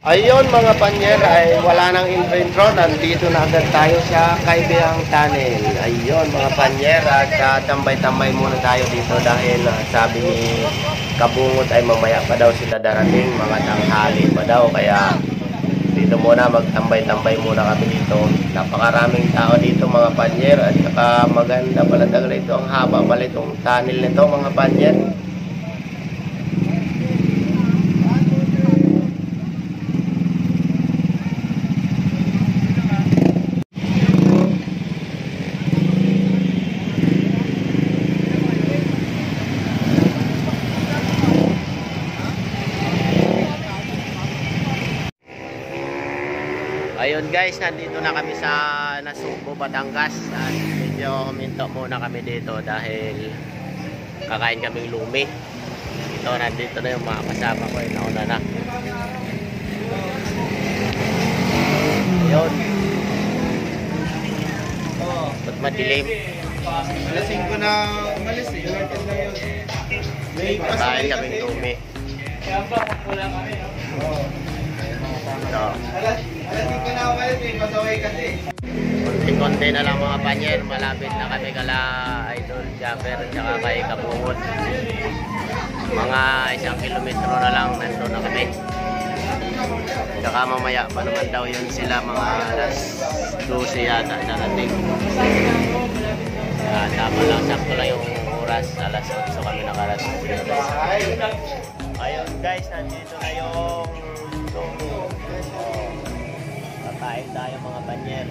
Ayun mga panyer, ay wala nang intro. Nandito na agad tayo sa Kaibiyang Tunnel. Ayun mga panyer, at tambay-tambay muna tayo dito dahil sabi ni Kabungot ay mamaya pa daw sila darating, mga tanghali pa daw. Kaya dito muna, magtambay-tambay muna kami dito. Napakaraming tao dito mga panyer, at saka maganda pala talaga ito. Ang haba pala itong tunnel nito mga panyer. Ayun guys, nandito na kami sa Nasugbo, Batangas. At medyo huminto muna kami dito dahil kakain kaming lumi. Ito, nandito na yung mga kasama ko. Nauna na. Ayun. Ba't madilim? Alasing ko na umalis eh. Kakain kaming lumi. Ito. Alasing ko na umalis eh. Pasaway kasi. Konti-konti na lang mga panyer. Malapit na kami kala Idol Jaffer at saka kay Kabungot. Mga 1 kilometro na lang nandun na kami. Saka mamaya pa naman daw yun sila, mga alas 12 yata darating. Tama lang, sakto lang yung oras. Alas 8 kami nakaras. Ayun guys, nandito na yung sumo. Kakain tayo mga panyer.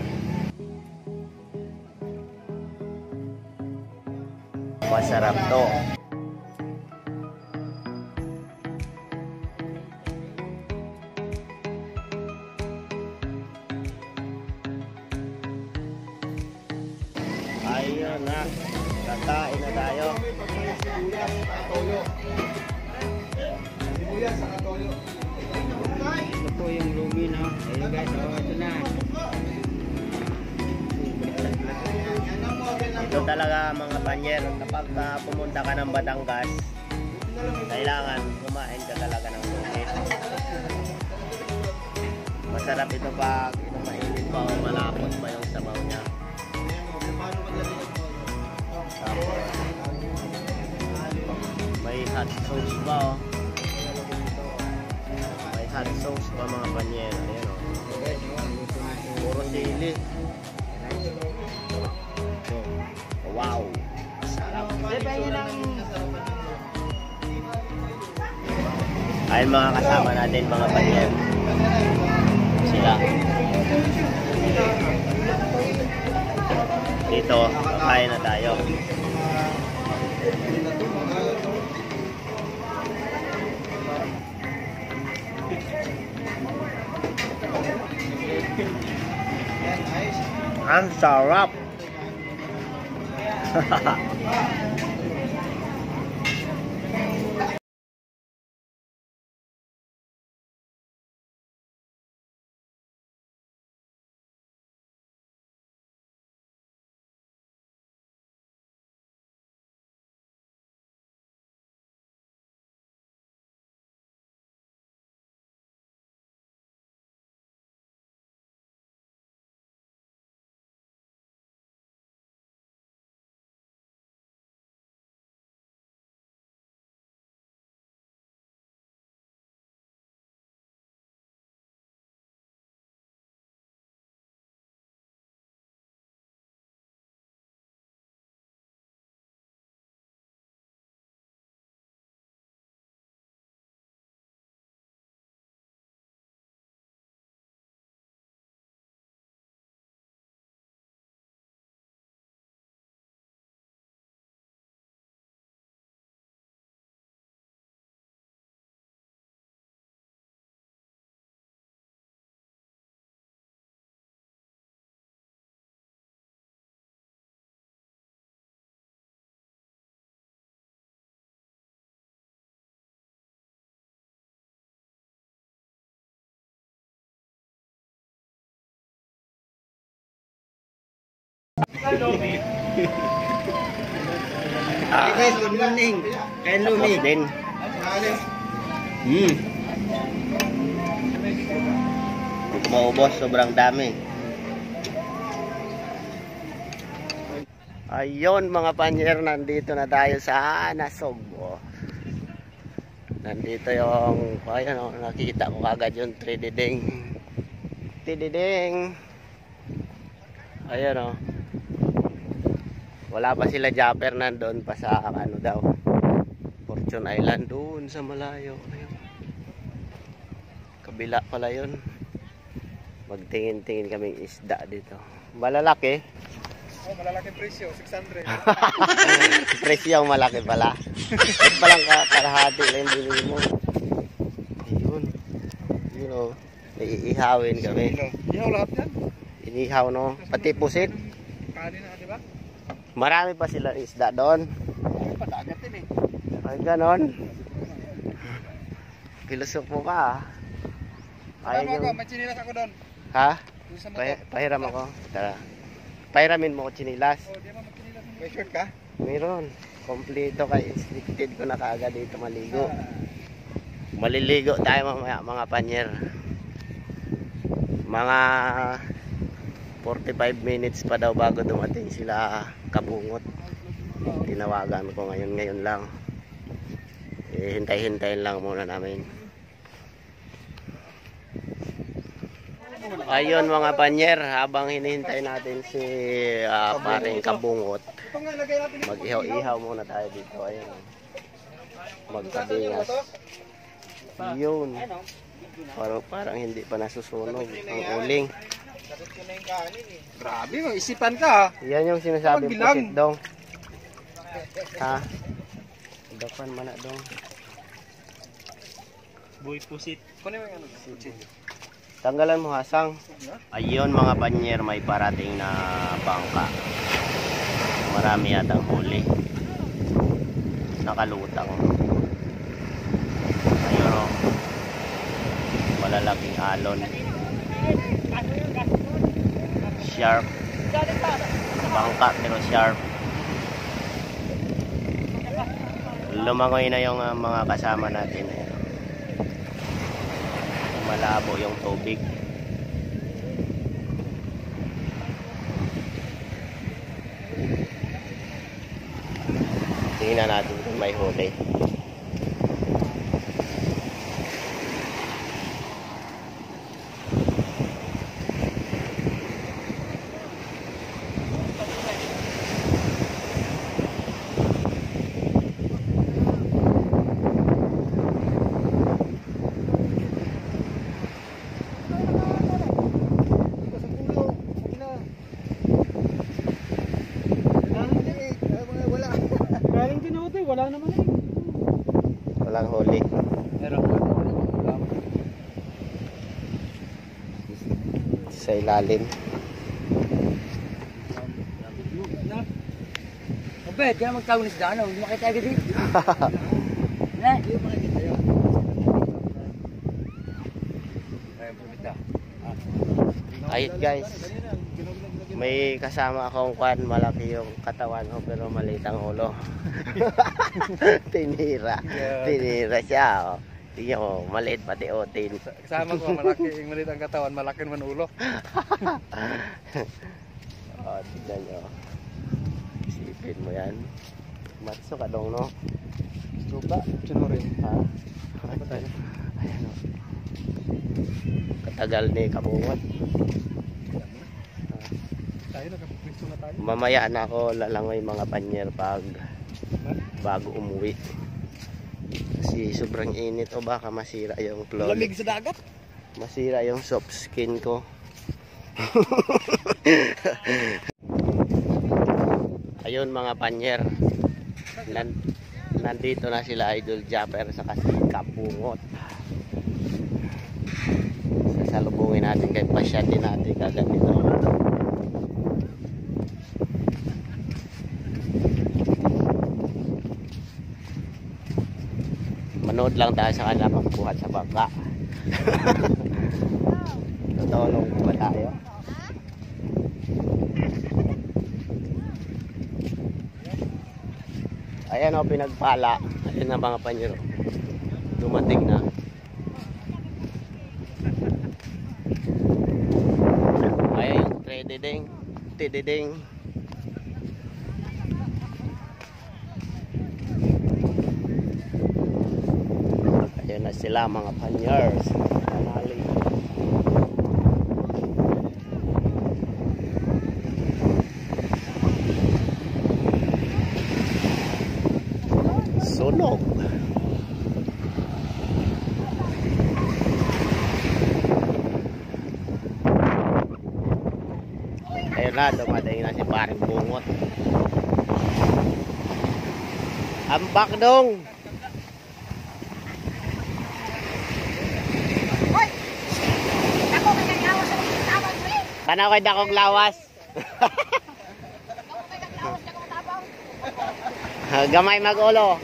Masarap to. Ayun na, kakain na tayo. Ito po yung lumi no. Ayun guys, ito na. Ito talaga mga panyer, kapag pumunta ka ng Batangas, kailangan kumain ka talaga ng lumi. Masarap ito pag mainit pa o malapot pa yung sabaw niya. May hot sauce pa oh. May hot sauce pa mga panyer. Ayan oh. Puro sili. Wow. Sarap. Ayun mga kasama natin mga panyer. Sila. Dito, kakain na tayo. Ang sarap. Hey guys, good morning. Kain lumi. Din. maubos, sobrang dami. Ayun mga panyer, nandito na tayo sa Nasugbo. Nandito yung, ayan o, nakita ko kagad yung trididing. Tididing. Ayan o. Wala pa sila Japper, nandun pa sa ano daw, Fortune Island, doon sa malayo. Ayun. Kabila pala yun. Magtingin-tingin kaming isda dito. Malalaki. Oh, malalaki presyo, 600. Presyo ang malaki pala. Ito palang kalahati lang yung binili mo. Ayun. Yun o. Naiihawin kami. Ihaw lahat yan. Inihaw no. Pati pusit. Kali na, di ba? Marami pa sila isda doon. Padagat din eh. Ay ganon. Pilusok mo pa. Tama ako, may chinilas ako doon. Ha? Doon sa motor. Pahiram ako. Tara. Pahiramin mo ko chinilas. Oh, di mo magchinilas. May shirt ka? Meron. Kompleto kay restricted ko na kaagad dito maligo. Maliligo tayo mamaya mga panyer. Mga 45 minutes pa daw bago dumating sila Kabungot. Tinawagan ko ngayon lang. Hintay-hintayin lang muna namin. Ayun mga panyer, habang hinihintay natin si paring Kabungot, mag-ihaw-ihaw muna tayo dito. Ayun. Magkabingas. Yun. Parang hindi pa nasusunog ang uling. Grabe, may isipan ka. Yan yung sinasabing pusit dong. Ha? Dapan man na dong. Boy pusit. Kunin mo yung ano? Pusit. Tanggalan mo hasang. Ayun mga panyer, may parating na bangka. Marami yatang huli. Nakalutang. Ayun o. Malalaking alon. Sharp. Bangka pero sharp. Lumangoy na yung mga kasama natin. Malabo yung tubig. Tingnan natin kung may huli. Wala naman eh. Walang huli. Meron. Sa ilalim. Obed, kaya magtawag sa daan. Hindi makita agad eh. Na? Hindi makita yun. Ayun guys. May kasama akong kwan, malaki yung katawan ko pero maliit ang ulo. Tinira. Tinira siya. Oh. Tingnan mo, maliit pati otin. Kasama ko, malaki yung maliit ang katawan, malaki naman ulo. Oh, tignan nyo. Isipin mo yan. Matso ka dong, no? Suba, sinurin. Ha? Ayan o. Katagal ni Kabungot. Tayo, nagpapwisto na tayo. Mamaya na ako lalangoy mga panyer bago umuwi. Kasi sobrang init o baka masira yung clothes. Lamig sa dagat. Masira yung soft skin ko. Ayun mga panyer. Nandito na sila Idol Japper sa kasi Kabungot. Sasalubungin natin kay pasyat din natin kagad dito. Manood lang tayo sa kanila magbuhat sa bangka. Tutulong ba tayo? Ayan o, pinagpala. Ayan na mga panyero. Dumating na. Ayan yung tididing. Ayan na sila mga panyers. Kanali. Sunog. Ayun na, dumating na si paring bungot. Ambak dong. Kana ko'y dakog lawas. Gamay mag-ulo.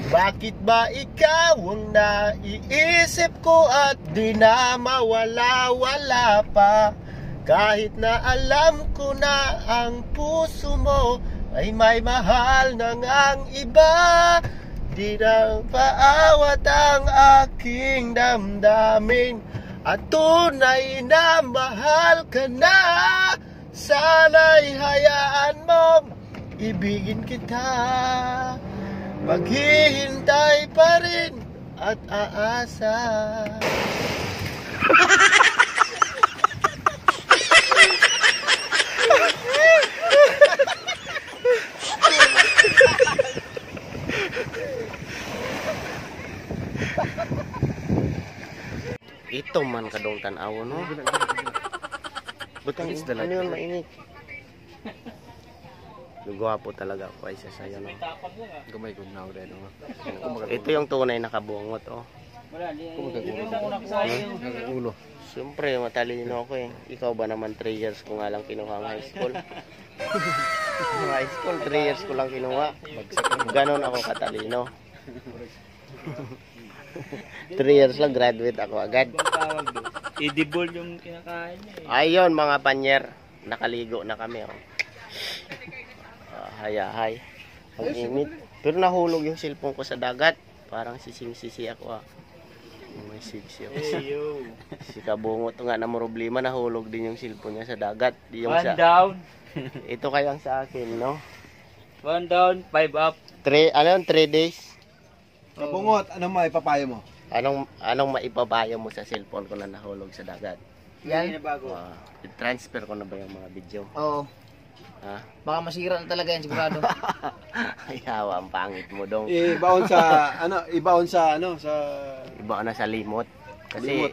Bakit ba ikaw ang naiisip ko at di na mawala-wala pa? Kahit na alam ko na ang puso mo ay may mahal ng ang iba, di na paawat ang aking damdamin at tunay na mahal ka na. Sana'y hayaan mong ibigin kita, maghihintay pa rin at aasa. Ito man kadong tanaw, no? Butang isda lang. Ano yun, mainit? Gwapo talaga ako isa sa'yo, no? Gamay ko na rin, no? Ito yung tunay na kabungot, oh. Ulo. Siyempre, matalino ako eh. Ikaw ba naman 3 years ko nga lang kinuha ng high school? High school, 3 years ko lang kinuha. Ganon ako katalino. 3 years lang, graduate ako agad. Edible yung kinakain niya eh. Ayun mga panyer, nakaligo na kami, oh. Hayahay. Ang init. Pero nahulog yung cellphone ko sa dagat. Parang sising-sisi ako, ah. May siksi ako. Si kabungot nga na problema, nahulog din yung cellphone niya sa dagat. Yung One down. Ito kayang sa akin, no? 1 down, 5 up. 3 days. Kabungot, anong maipapayo mo? Anong maipapayo mo sa cellphone ko na nahulog sa dagat? Yan. Bago. I-transfer ko na ba yung mga video? Oo. Ha? Baka masira na talaga yan sigurado. Ay, hawa, ang pangit mo dong. Ibaon sa Iba na sa limot. Kasi, limot.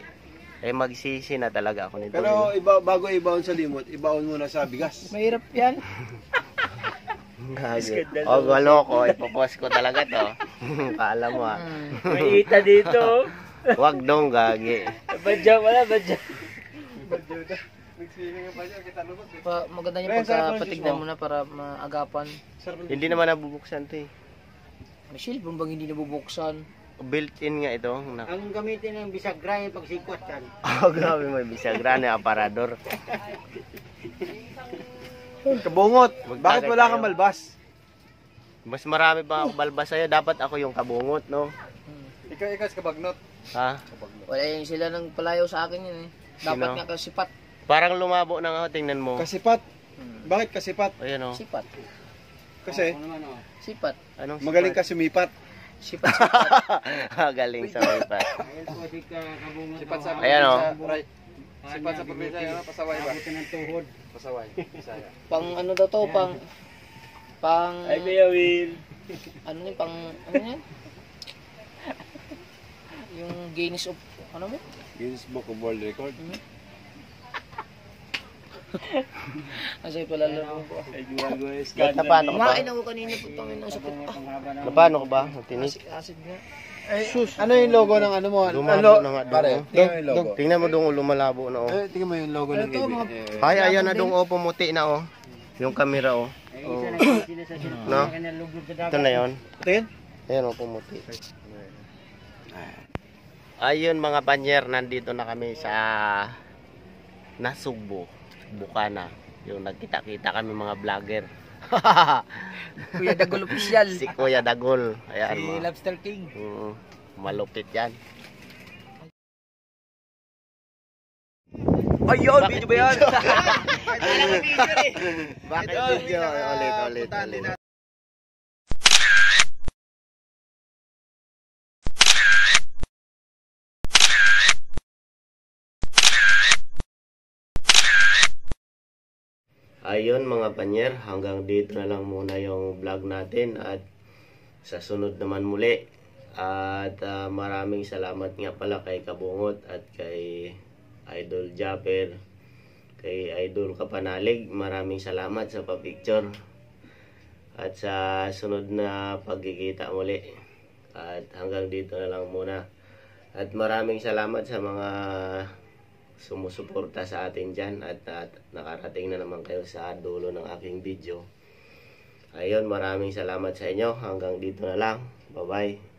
magsisi na talaga ako nito. Pero bago ibaon sa limot, ibaon muna sa bigas. Mahirap yan. O, galo ko. Ipopost ko talaga to. Kaala mo, ah. May ita dito. Wag dong, gagi. Badyaw wala, badyaw. Maganda yung pagkapatignan mo na para maagapan. Hindi naman nabubuksan to eh. May cellphone bang hindi nabubuksan? Built-in nga ito. Ang gamitin ng bisagra yung pagsikot yan. Oh, grabe, may bisagra na aparador. Kabungot, bakit wala kang malbas? Mas marami pa ako balbas sa'yo. Dapat ako yung kabungot, no? Ikaw sa kabagnot. Ha? Wala yung sila nang palayo sa akin yun eh. Dapat Sino? nga kasipat. Parang lumabo na nga, tingnan mo. Kasipat. Bakit kasipat? Ayan, oh. Sipat. Kasi Sipat. Anong magaling ka sumipat. Sipat. Galing sa wipat. Sipat sa Ayan, oh. Sipat sa probinsya, pasaway ba? Pasaway. Bisaya. Pang ano daw to, pang Ay, Kuya Will. ano yun, pang ano yan? Yung Guinness of ano mo? Guinness Book of World Record. Kasi pala laro ko. Ay, gumagawa yung Ba't na paano ka ba? Kumain ako kanina po tangin ng sakit. Na paano ka ba? Tinis? Acid nga. Ano yung logo ng ano mo? Lumabo na nga doon. Pare, Oh. tingnan mo yung logo. Tingnan mo doon, lumalabo na, oh. Tingnan mo yung logo ng Ito, mga- EB. Ay, ayan na doon, oh, pumuti na, oh. Yung camera, oh. No? Ito na yun. Tingin? Ayan, oh, pumuti. Ayun, mga panyer, nandito na kami sa Nasugbo, Bukana. Yung nagkita-kita kami mga vlogger. Kuya Dagol Official. Si Kuya Dagol. Ayan, Si Lobster King. malupit yan. Ayun, video ba yan? Bakit video? Ulit. Ayun mga panyer, hanggang dito na lang muna yung vlog natin at sa sunod naman muli. At maraming salamat nga pala kay Kabungot at kay Idol Japper, kay Idol Kapanalig. Maraming salamat sa pa-picture. At sa sunod na pagkikita muli. At hanggang dito na lang muna. At maraming salamat sa mga sumusuporta sa atin dyan at nakarating na naman kayo sa dulo ng aking video. Ayun, maraming salamat sa inyo. Hanggang dito na lang. Bye-bye.